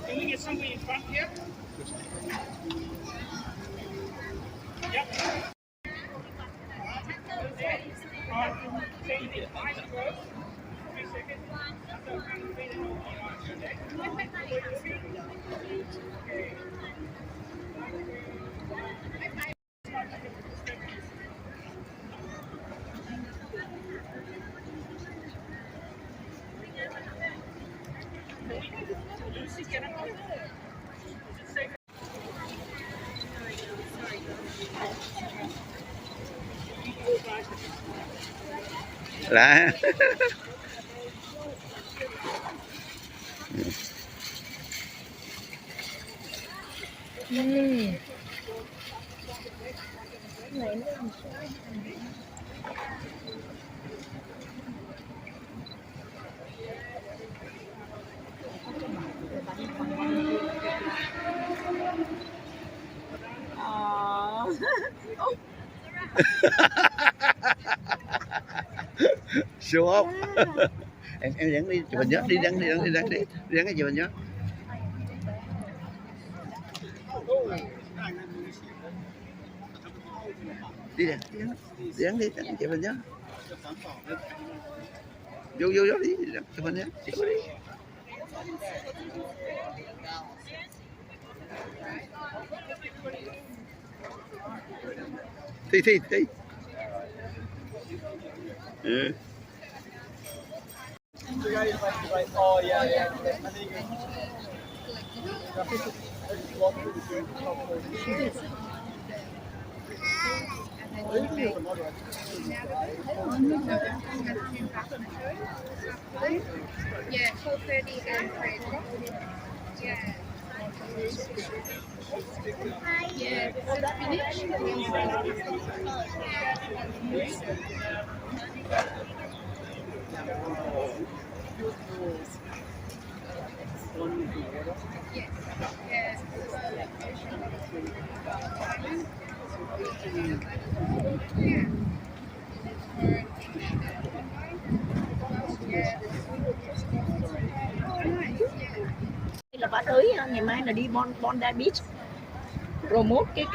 Can we get somebody in front here? Yep. So you did 5 rows. 3 seconds. Okay. Lạ. Này nó làm sao? Show off. Em dẫn đi chụp hình nhớ, đi dẫn cái chụp hình nhớ. Đi dẫn đi chụp hình nhớ. Vô đi chụp hình nhớ. Thi. Ừ. Oh yeah. Yeah, 4:30 and 3 o'clock. Yeah. Yeah, Là bà tới ngày mai là đi Bondi Beach. Promote cái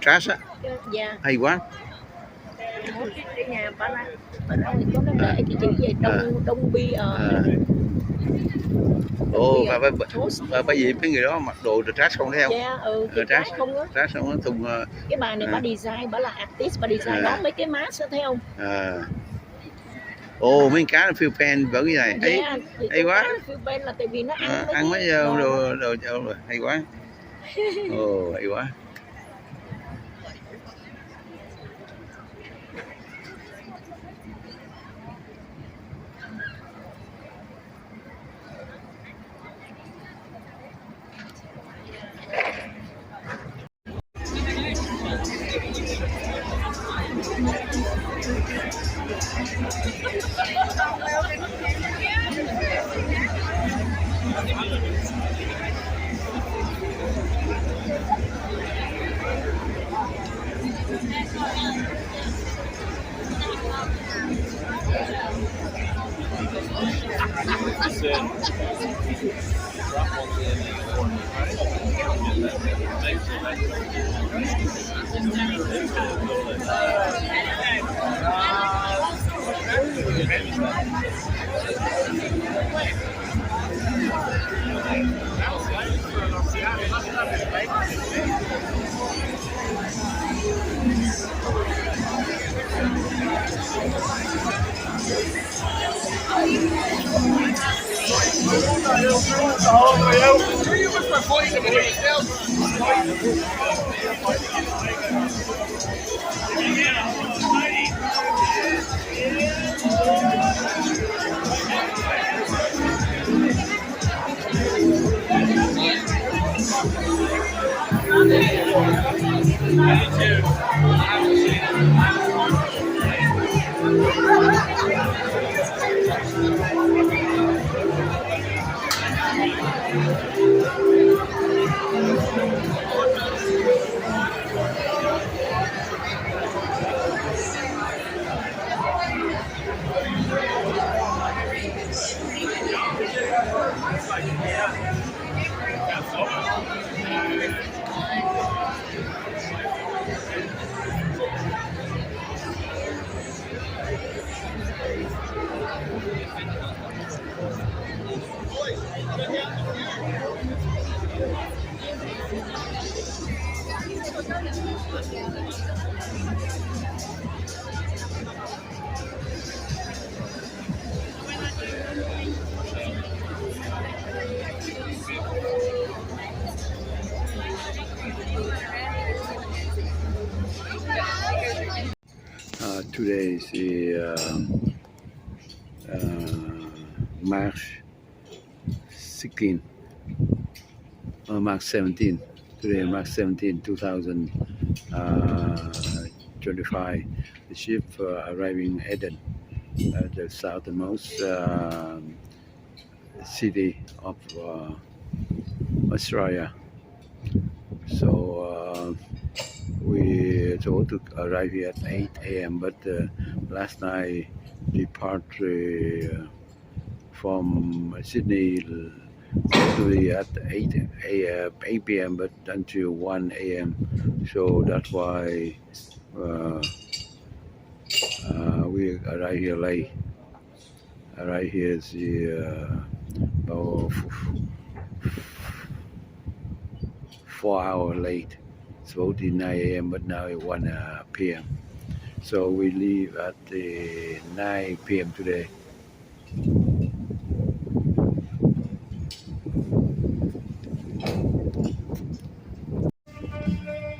Trash á. Dạ. Hay quá. Promote cái nhà bà ra có nó để cái chữ gì Đông Bi Ồ, và bởi vì mấy người đó mặc đồ trash không thấy không? Dạ, trash không á. Trash không á, thùng. Cái bà này bà design, bà là artist, bà design đó mấy cái mask đó thấy không? Ồ, mấy cá là Philippines vẫn cái này. Hay quá. Philippines là tại vì nó ăn mấy đồ rồi, hay quá. Ồ, hay quá. today is the March 16, March 17. Today, March 17, 2025. The ship arriving Aden, the southernmost city of Australia. So we told to arrive here at 8 a.m. But last night departure from Sydney to at 8 p.m. but until 1 a.m. So that's why we arrive here late. Arrive here is about 4 hours late. It's supposed to be 9 a.m. but now it's 1 p.m. So we leave at 9 p.m. today.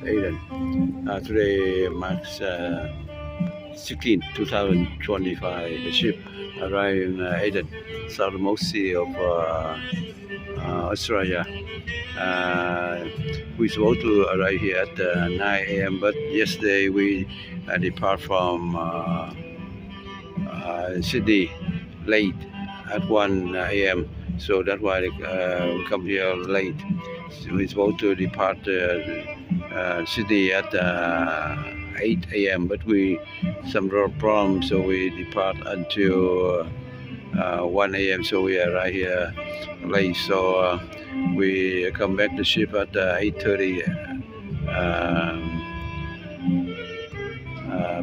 Aden. Today marks 16, 2025. The ship arrived in Aden, southernmost city of Australia. We supposed to arrive here at 9 a.m. but yesterday we depart from Sydney late at 1 a.m. So that's why we come here late. So we're supposed to depart Sydney at 8 a.m. but we some problem, so we depart until 1 a.m. So we arrive here late. So we come back to ship at 8:30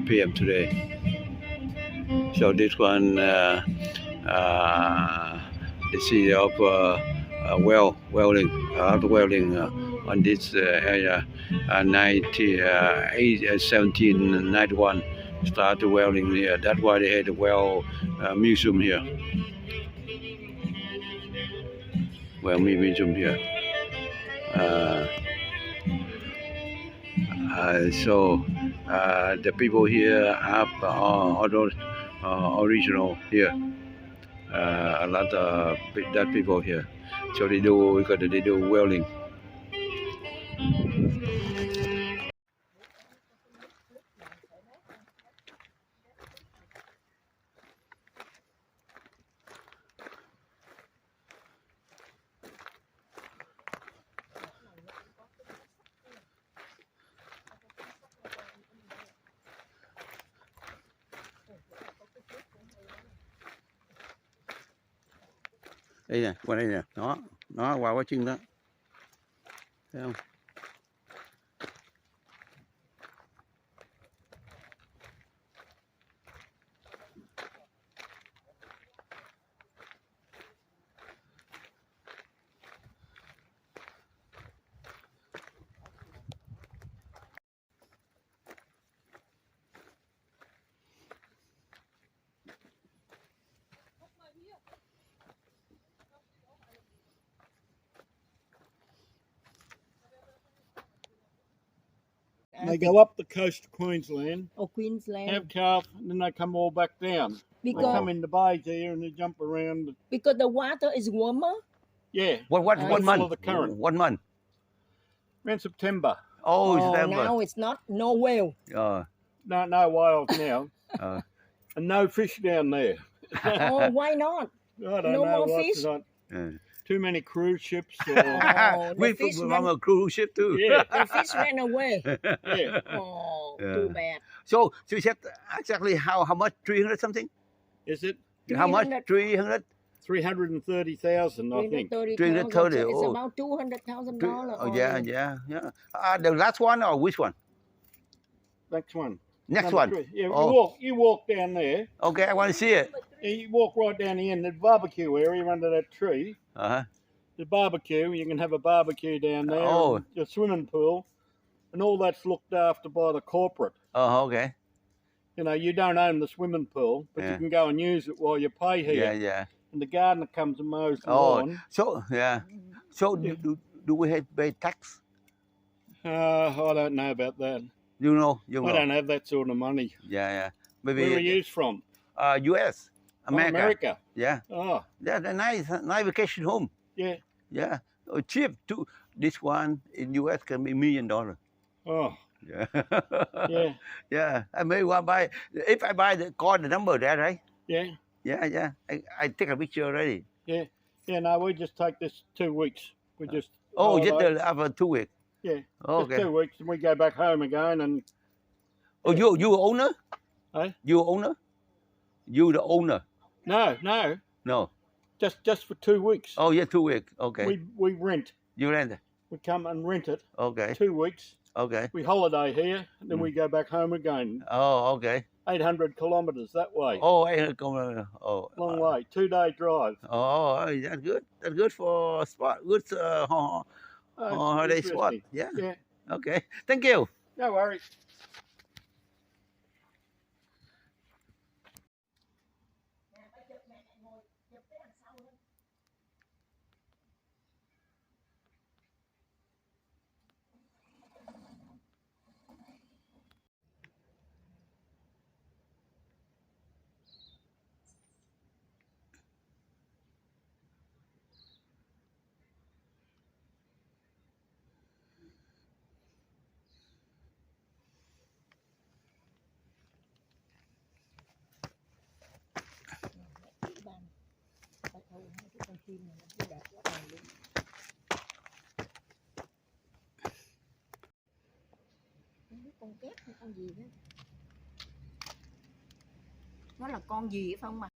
p.m. today. So this one, the city of welding on this area, 1791 started welding here. That's why they had a weld museum here. Well, museum here. So the people here have all those original here. A lot of that people here. So they do welding. Đây nè, qua đây nè, nó qua quá chân đó, thấy không? They go up the coast of Queensland, Queensland. have calf, and then they come all back down. They come in the bays here and they jump around. Because the water is warmer. Yeah. What month? The current. 1 month. Around September. Oh, September. Now it's not no whale. No whales now. And no fish down there. Oh, why not? I don't No know. more fish? Too many cruise ships. We from a cruise ship too. Yeah. The fish ran away. Yeah. Oh, Yeah. too bad. So you said exactly how much? 300 something? Is it? How much? 300? 330,000, I think. 330,000. 330, So it's oh. about $200,000. Oh yeah. The last one or which one? Next one. Next Number one. 3. Yeah, Oh. you walk down there. Okay, I want to see it. You walk right down the end. There's a barbecue area under that tree. The barbecue, you can have a barbecue down there. Oh. The swimming pool. And all that's looked after by the corporate. Oh, okay. You know, you don't own the swimming pool, but you can go and use it while you pay here. Yeah. And the gardener comes and mows the Oh, lawn. so do we have to pay tax? I don't know about that. You know. I don't have that sort of money. Yeah. Maybe Where were you from? U.S. America. America. Yeah. Oh, Yeah, the nice vacation home. yeah. Yeah. Oh, cheap too. This one in U.S. can be $1 million. Oh, Yeah. yeah, Yeah. I may want to buy. If I buy call the number there, right? yeah, Yeah, yeah. I take a picture already. yeah. Yeah, no, we just take this 2 weeks. We just Oh, just holiday. after 2 weeks. Yeah, Okay. just 2 weeks, and we go back home again. And Oh, you owner? eh? You owner? You the owner? No, No. just for 2 weeks. Oh, yeah, 2 weeks. Okay. We rent. You rent? We come and rent it. Okay. 2 weeks. Okay. We holiday here, and then we go back home again. Oh, okay. 800 kilometres that way. Oh, I come. Oh. Long way, 2-day drive. Oh, that's good. That's good for spot. Good holiday spot. interesting. Yeah. Yeah, Okay. Thank you. no worries. Con kép hay con gì đó, nó là con gì phải không mà?